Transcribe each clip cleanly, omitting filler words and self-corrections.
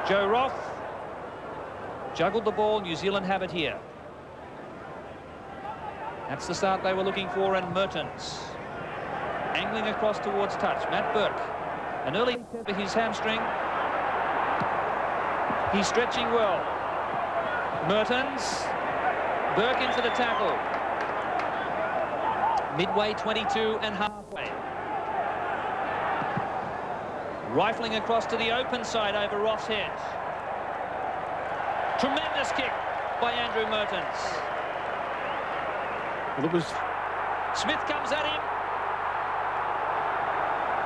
Joe Roff juggled the ball. New Zealand have it here. That's the start they were looking for, and Mertens angling across towards touch. Matt Burke, an early for his hamstring. He's stretching well. Mertens, Burke into the tackle. Midway 22 and halfway. Rifling across to the open side over Roth's head. Tremendous kick by Andrew Mertens. Well, it was... Smith comes at him.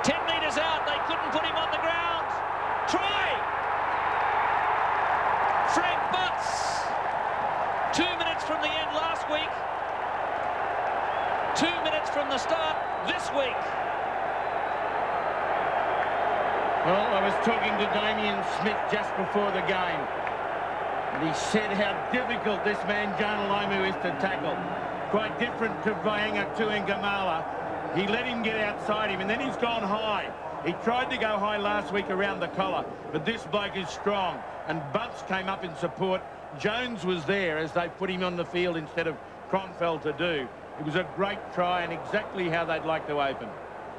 10 metres out, they couldn't put him on the ground. Try! Frank Butts. 2 minutes from the end last week. 2 minutes from the start this week. Well, I was talking to Damien Smith just before the game, and he said how difficult this man, Jonah Lomu, is to tackle. Quite different to Vaianga Tuangamala. He let him get outside him, and then he's gone high. He tried to go high last week around the collar, but this bloke is strong, and Bunce came up in support. Jones was there as they put him on the field instead of Kronfeld to do. It was a great try and exactly how they'd like to open.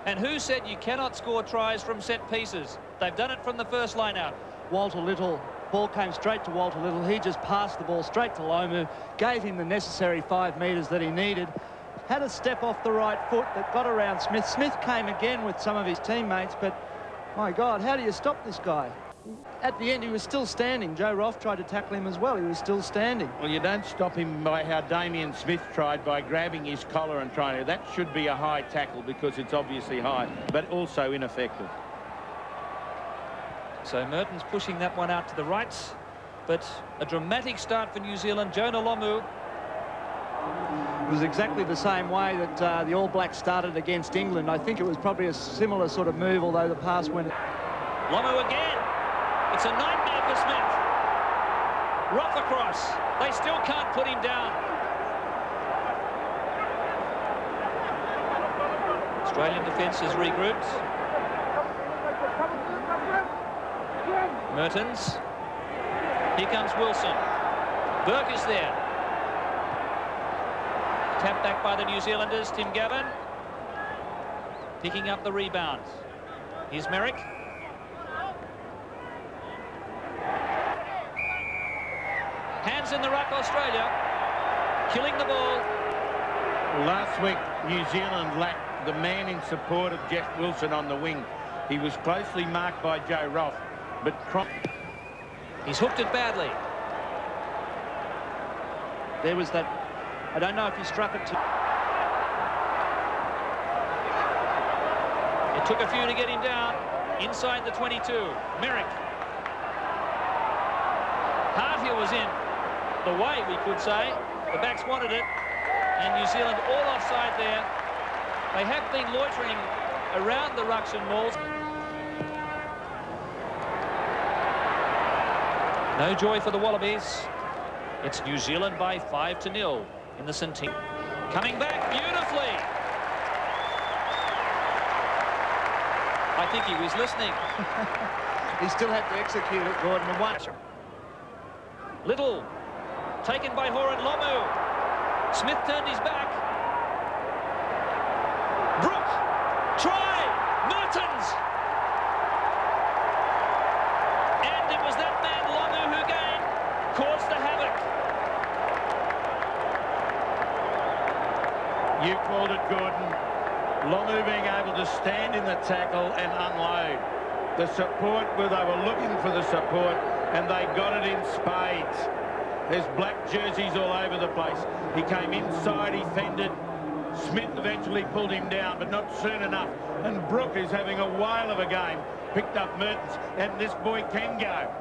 And who said you cannot score tries from set pieces? They've done it from the first line out. Walter Little, ball came straight to Walter Little. He just passed the ball straight to Lomu, gave him the necessary 5 metres that he needed. Had a step off the right foot that got around Smith. Smith came again with some of his teammates, but my God, how do you stop this guy? At the end, he was still standing. Joe Roff tried to tackle him as well. He was still standing. Well, you don't stop him by how Damien Smith tried, by grabbing his collar and trying to... That should be a high tackle because it's obviously high, but also ineffective. So Mertens pushing that one out to the right, but a dramatic start for New Zealand. Jonah Lomu. It was exactly the same way that the All Blacks started against England. I think it was probably a similar sort of move, although the pass went... Lomu again. It's a nightmare for Smith. Rough across. They still can't put him down. Australian defence is regrouped. Mertens. Here comes Wilson. Burke is there. Tapped back by the New Zealanders. Tim Gavin picking up the rebound. Here's Merrick. Hands in the ruck, Australia. Killing the ball. Last week, New Zealand lacked the man in support of Jeff Wilson on the wing. He was closely marked by Joe Roff, but... He's hooked it badly. There was that... I don't know if he struck it to... It took a few to get him down. Inside the 22. Merrick. Hartier was in the way, we could say. The backs wanted it, and New Zealand all offside there. They have been loitering around the rucks and mauls. No joy for the Wallabies. It's New Zealand by 5-0 in the Centennial. Coming back beautifully. I think he was listening. He still had to execute it, Gordon, and watch him. Little, taken by Horan Lomu. Smith turned his back. Brook, try, Mertens. And it was that man Lomu who again caused the havoc. You called it, Gordon. Lomu being able to stand in the tackle and unload. The support, where they were looking for the support, and they got it in spades. There's black jerseys all over the place. He came inside, he fended. Smith eventually pulled him down, but not soon enough. And Brook is having a whale of a game. Picked up Mertens, and this boy can go.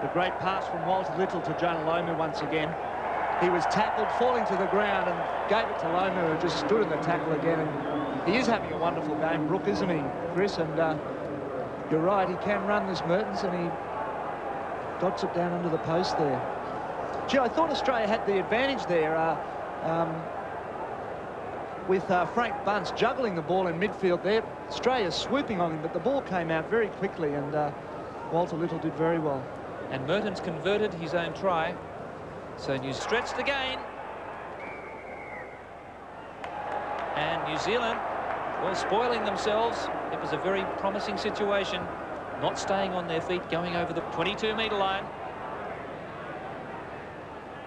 The great pass from Walter Little to Jonah Lomu once again. He was tackled, falling to the ground, and gave it to Lomu, who just stood in the tackle again. And he is having a wonderful game, Brook, isn't he, Chris? And you're right, he can run this Mertens, and he dots it down under the post there. Gee, I thought Australia had the advantage there with Frank Bunce juggling the ball in midfield there. Australia swooping on him, but the ball came out very quickly, and Walter Little did very well. And Merton's converted his own try. So New stretched again. And New Zealand, well, spoiling themselves. It was a very promising situation. Not staying on their feet, going over the 22-metre line.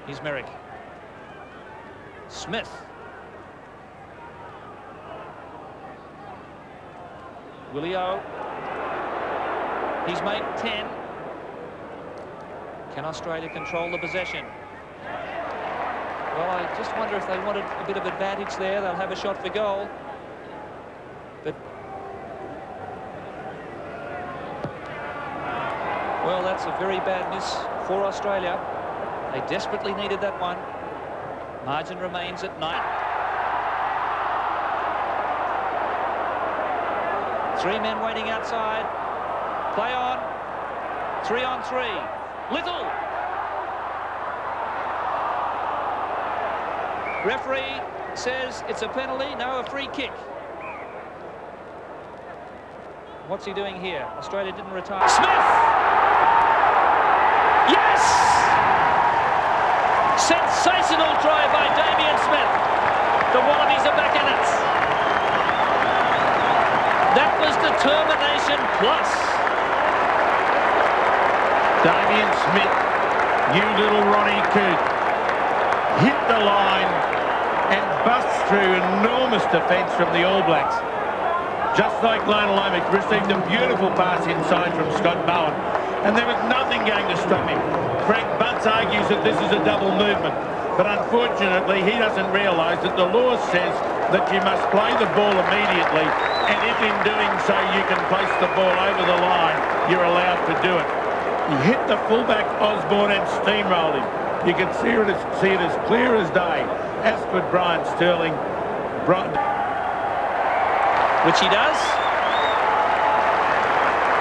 Here's Merrick. Smith. Willio. He's made 10. Can Australia control the possession? Well, I just wonder if they wanted a bit of advantage there. They'll have a shot for goal. But, well, that's a very bad miss for Australia. They desperately needed that one. Margin remains at 9. 3 men waiting outside. Play on. 3 on 3. Little. Referee says it's a penalty. No, a free kick. What's he doing here? Australia didn't retire. Smith! Yes! Sensational try by Damien Smith. The Wallabies are back in it. That was determination plus. Damien Smith, you little Ronnie Coote, hit the line and busts through enormous defence from the All Blacks. Just like Lionel Lomick received a beautiful pass inside from Scott Bowen, and there was nothing going to stop him. Frank Bunce argues that this is a double movement, but unfortunately he doesn't realise that the law says that you must play the ball immediately, and if in doing so you can place the ball over the line, you're allowed to do it. He hit the fullback Osborne and steamrolled him. You can see it as clear as day, as could Brian Sterling. Which he does.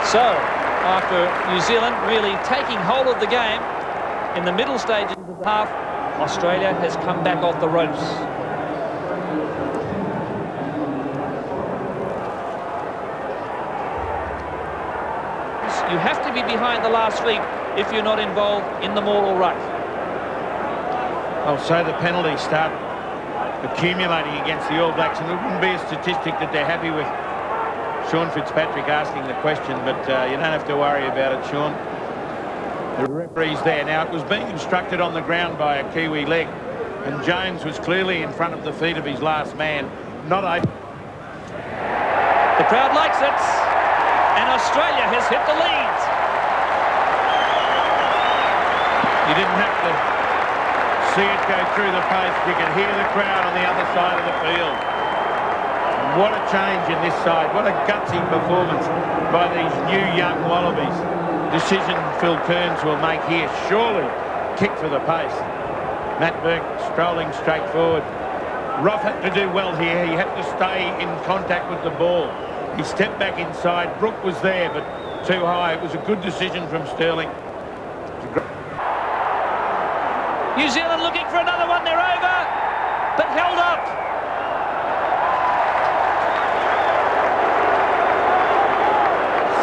So, after New Zealand really taking hold of the game in the middle stages of the half, Australia has come back off the ropes. You have to be behind the last feet if you're not involved in the maul or ruck. I'll say the penalties start accumulating against the All Blacks, and it wouldn't be a statistic that they're happy with. Sean Fitzpatrick asking the question, but you don't have to worry about it, Sean. The referee's there. Now, it was being instructed on the ground by a Kiwi leg, and Jones was clearly in front of the feet of his last man, not open. The crowd likes it, and Australia has hit the lead. You didn't have to see it go through the post. You could hear the crowd on the other side of the field. What a change in this side. What a gutsy performance by these new young Wallabies. Decision Phil Kearns will make here. Surely kick for the post. Matt Burke strolling straight forward. Roth had to do well here. He had to stay in contact with the ball. He stepped back inside. Brook was there, but too high. It was a good decision from Sterling. New Zealand looking for another one. They're over, but held up.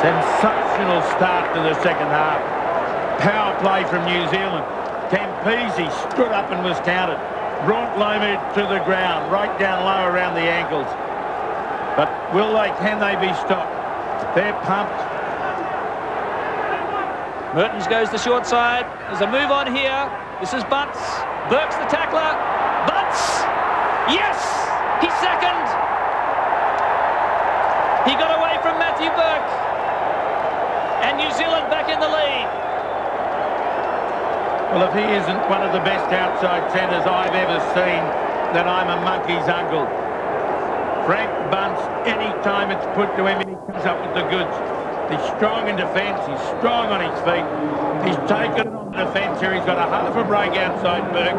Sensational start to the second half. Power play from New Zealand. Campese stood up and was counted. Brought Lomu to the ground, right down low around the ankles. But can they be stopped? They're pumped. Mertens goes the short side. There's a move on here. This is Bunce. Burke's the tackler. Bunce! Yes! He's second. He got away from Matthew Burke. And New Zealand back in the lead. Well, if he isn't one of the best outside centres I've ever seen, then I'm a monkey's uncle. Frank Bunce, any time it's put to him, he comes up with the goods. He's strong in defence, he's strong on his feet. He's taken on the defence here, he's got a half a break outside Burke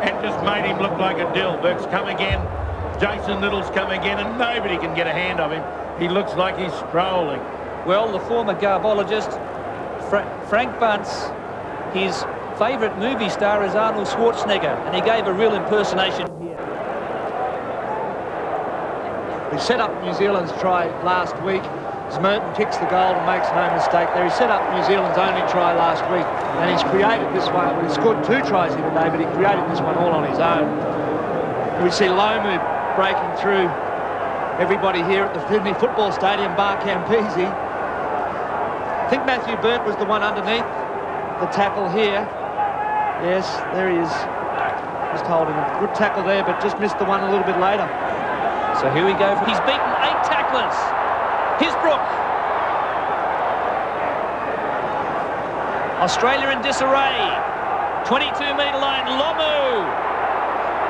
and just made him look like a dill. Burke's come again, Jason Little's come again, and nobody can get a hand of him. He looks like he's strolling. Well, the former garbologist, Frank Bunce, his favourite movie star is Arnold Schwarzenegger, and he gave a real impersonation here. We set up New Zealand's try last week. as Merton kicks the goal and makes no mistake there. He set up New Zealand's only try last week, and he's created this one. Well, he scored 2 tries here today, but he created this one all on his own. We see Lomu breaking through everybody here at the Sydney Football Stadium, bar Campese. I think Matthew Burke was the one underneath the tackle here. Yes, there he is. Just holding a good tackle there, but just missed the one a little bit later. So here we go. He's beaten 8 tacklers. Here's Brook. Australia in disarray. 22-metre line, Lomu.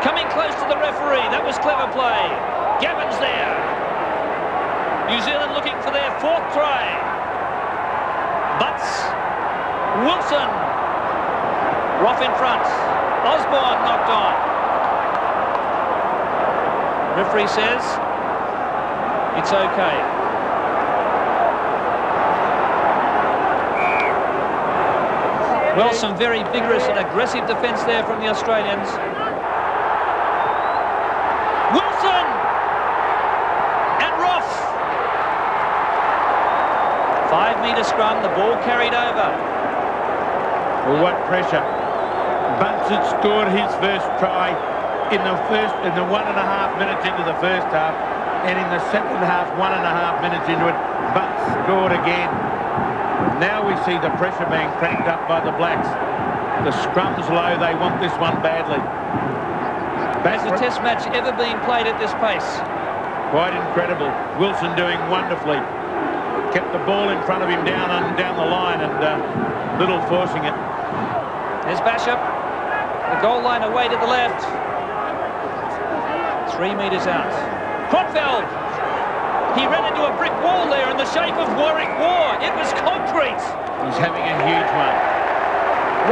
Coming close to the referee. That was clever play. Gavin's there. New Zealand looking for their 4th try. Butts. Wilson. Rough in front. Osborne knocked on. Referee says it's okay. Well, some very vigorous and aggressive defence there from the Australians. Wilson! And Roff! 5-metre scrum, the ball carried over. Well, what pressure. Bunce had scored his first try in the 1.5 minutes into the first half, and in the second half, 1.5 minutes into it, Bunce scored again. Now we see the pressure being cranked up by the Blacks. The scrum's low, they want this one badly. Has a test match ever been played at this pace? Quite incredible. Wilson doing wonderfully. Kept the ball in front of him down the line, and little forcing it. There's Bishop. The goal line away to the left. 3 metres out. Crotfeld. He ran into a brick wall there in the shape of Warwick War. It was concrete. He's having a huge one.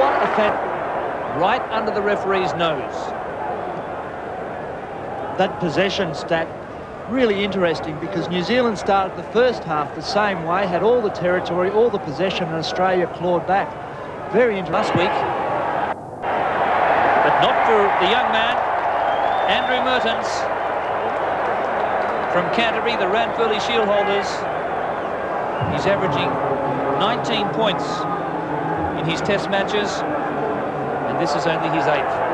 What a fan. Right under the referee's nose. That possession stat, really interesting, because New Zealand started the first half the same way, had all the territory, all the possession, and Australia clawed back. Very interesting. Last week. But not for the young man, Andrew Mertens. From Canterbury, the Ranfurly Shield holders. He's averaging 19 points in his test matches, and this is only his 8th.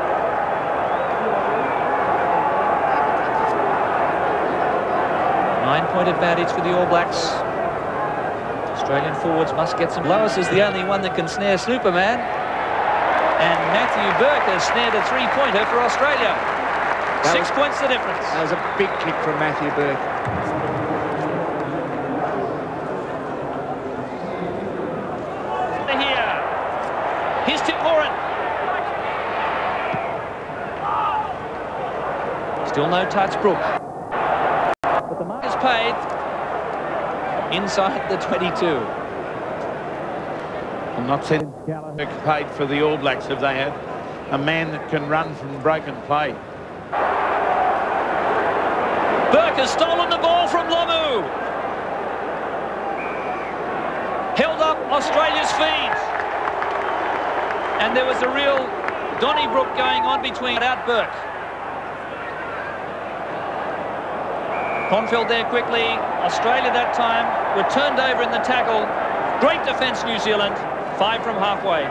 Nine-point advantage for the All Blacks. Australian forwards must get some. Lois is the only one that can snare Superman, and Matthew Burke has snared a 3-pointer for Australia. 6 points the difference. That was a big kick from Matthew Burke. Here. Here's Tim Horan. Still no touch, Brook. But the mark is paid inside the 22. I'm not saying Burke paid for the All Blacks if they had a man that can run from broken play. Burke has stolen the ball from Lomu. Held up Australia's feet. And there was a real Donnybrook going on between out Burke. Cronfeld there quickly. Australia that time were turned over in the tackle. Great defence, New Zealand. 5 from halfway.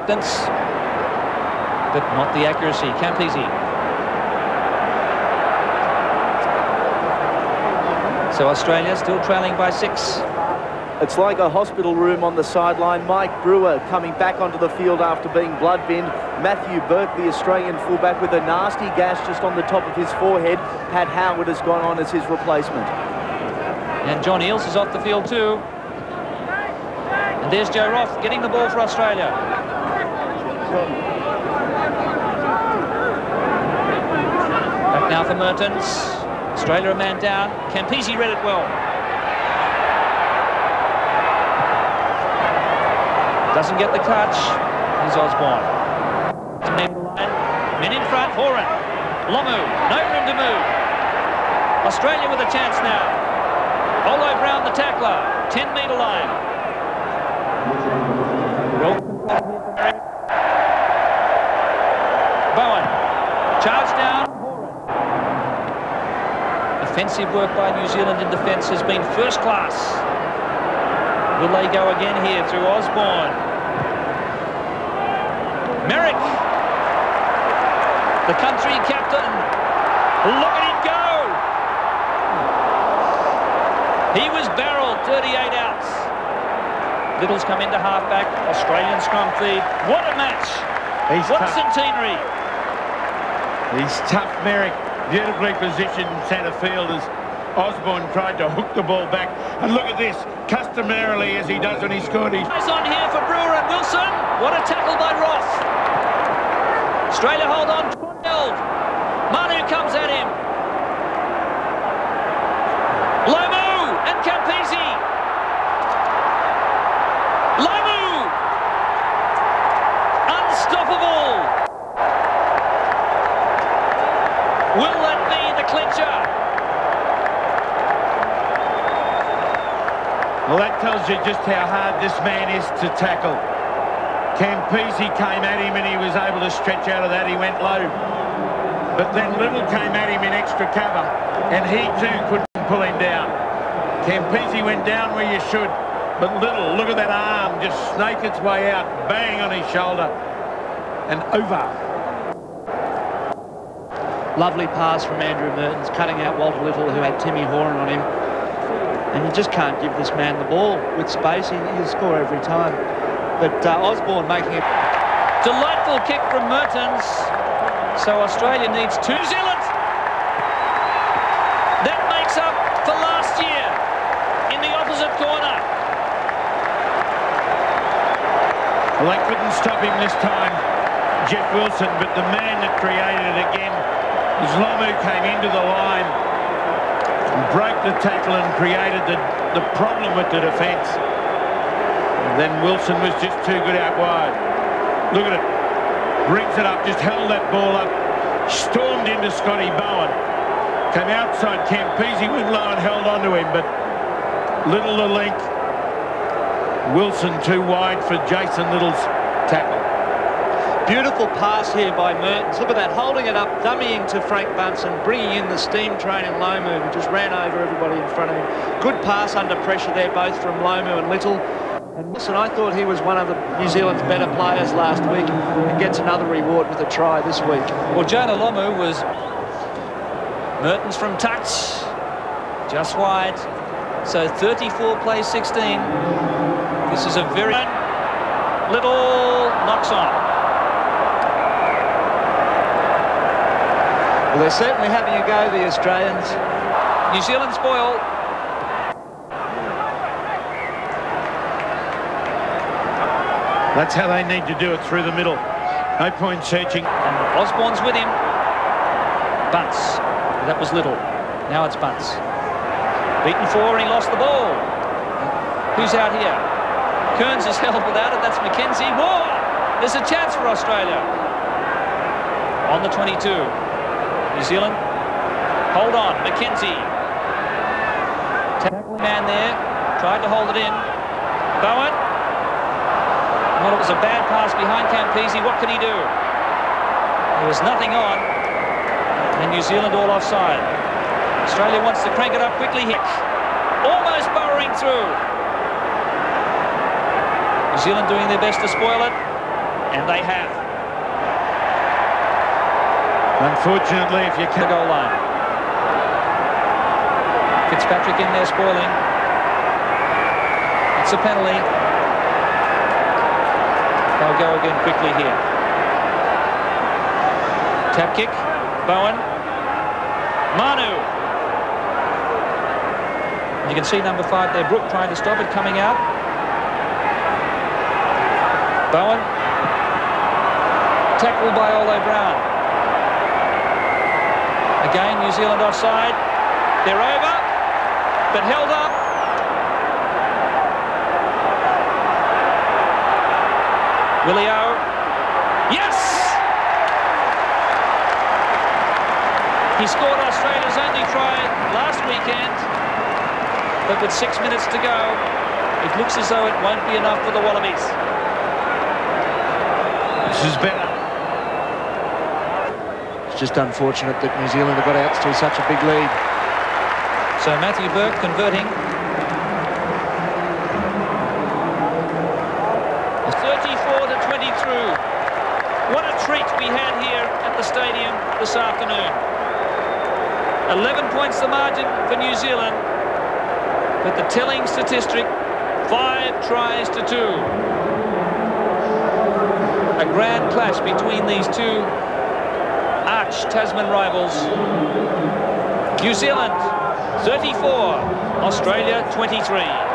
But not the accuracy. Campese. So Australia still trailing by 6. It's like a hospital room on the sideline. Mike Brewer coming back onto the field after being blood-binned. Matthew Burke, the Australian fullback, with a nasty gash just on the top of his forehead. Pat Howard has gone on as his replacement. And John Eales is off the field too. And there's Joe Roff getting the ball for Australia. Back now for Mertens. Australia a man down. Campese read it well. Doesn't get the touch. Here's Osborne. Men in front. Horan. Lomu. No room to move. Australia with a chance now. Olo Brown the tackler. 10-metre line. Bowen. Charge down. Defensive work by New Zealand in defence has been first class. Will they go again here through Osborne? Merrick, the country captain. Look at him go! He was barreled, 38 outs. Little's come into halfback, Australian scrum feed. What a match! What a centenary! He's tough, Merrick. Beautifully positioned centre field as Osborne tried to hook the ball back. And look at this, customarily as he does when he scored. He's on here for Brewer and Wilson. What a tackle by Roth. Australia hold on. Manu comes at him. Lomu and Campese. Lomu! Unstoppable! Will that be the clincher? Well, that tells you just how hard this man is to tackle. Campese came at him and he was able to stretch out of that. He went low. But then Little came at him in extra cover and he too couldn't pull him down. Campese went down where you should. But Little, look at that arm, just snake its way out, bang on his shoulder and over. Lovely pass from Andrew Mertens, cutting out Walter Little, who had Timmy Horan on him. And you just can't give this man the ball with space. He'll score every time. But Osborne making it. Delightful kick from Mertens. So Australia needs 2. New Zealand. That makes up for last year in the opposite corner. Well, they couldn't stop him this time, Jeff Wilson, but the man that created it again is Lomu. Came into the line and broke the tackle and created the problem with the defence. And then Wilson was just too good out wide. Look at it. Brings it up, just held that ball up, stormed into Scotty Bowen. Came outside Campese, went low and held on to him, but Little the link. Wilson too wide for Jason Little's tackle. Beautiful pass here by Mertens. Look at that, holding it up, dummying to Frank Bunsen, bringing in the steam train in Lomu, who just ran over everybody in front of him. Good pass under pressure there, both from Lomu and Little. And Wilson, I thought he was one of the New Zealand's better players last week and gets another reward with a try this week. Well, Jonah Lomu was Mertens from touch, just wide. So 34 plays 16. This is a very... Little knocks on. Well, they're certainly having a go, the Australians. New Zealand spoil. That's how they need to do it, through the middle. No point searching. And Osborne's with him. Bunce. That was Little. Now it's Bunce. Beaten 4 and he lost the ball. Who's out here? Kearns is held without it. That's McKenzie. Whoa! There's a chance for Australia. On the 22. New Zealand. Hold on. McKenzie. Tackling man there. Tried to hold it in. Bowen. Well, it was a bad pass behind Campese. What could he do? There was nothing on. And New Zealand all offside. Australia wants to crank it up quickly here. Almost burrowing through. New Zealand doing their best to spoil it. And they have. Unfortunately, if you The can... goal line. Fitzpatrick in there spoiling. It's a penalty. They'll go again quickly here. Tap kick. Bowen. Manu. You can see number 5 there, Brook, trying to stop it, coming out. Bowen. Tackled by Ole Brown. Again, New Zealand offside. They're over, but held up. Willio. Yes! He scored Australia's only try last weekend, but with 6 minutes to go, it looks as though it won't be enough for the Wallabies. This is better. It's just unfortunate that New Zealand have got out to such a big lead. So Matthew Burke converting. 34-20 through. What a treat we had here at the stadium this afternoon. 11 points the margin for New Zealand, but the telling statistic, 5 tries to 2. A grand clash between these two arch Tasman rivals. New Zealand 34, Australia 23.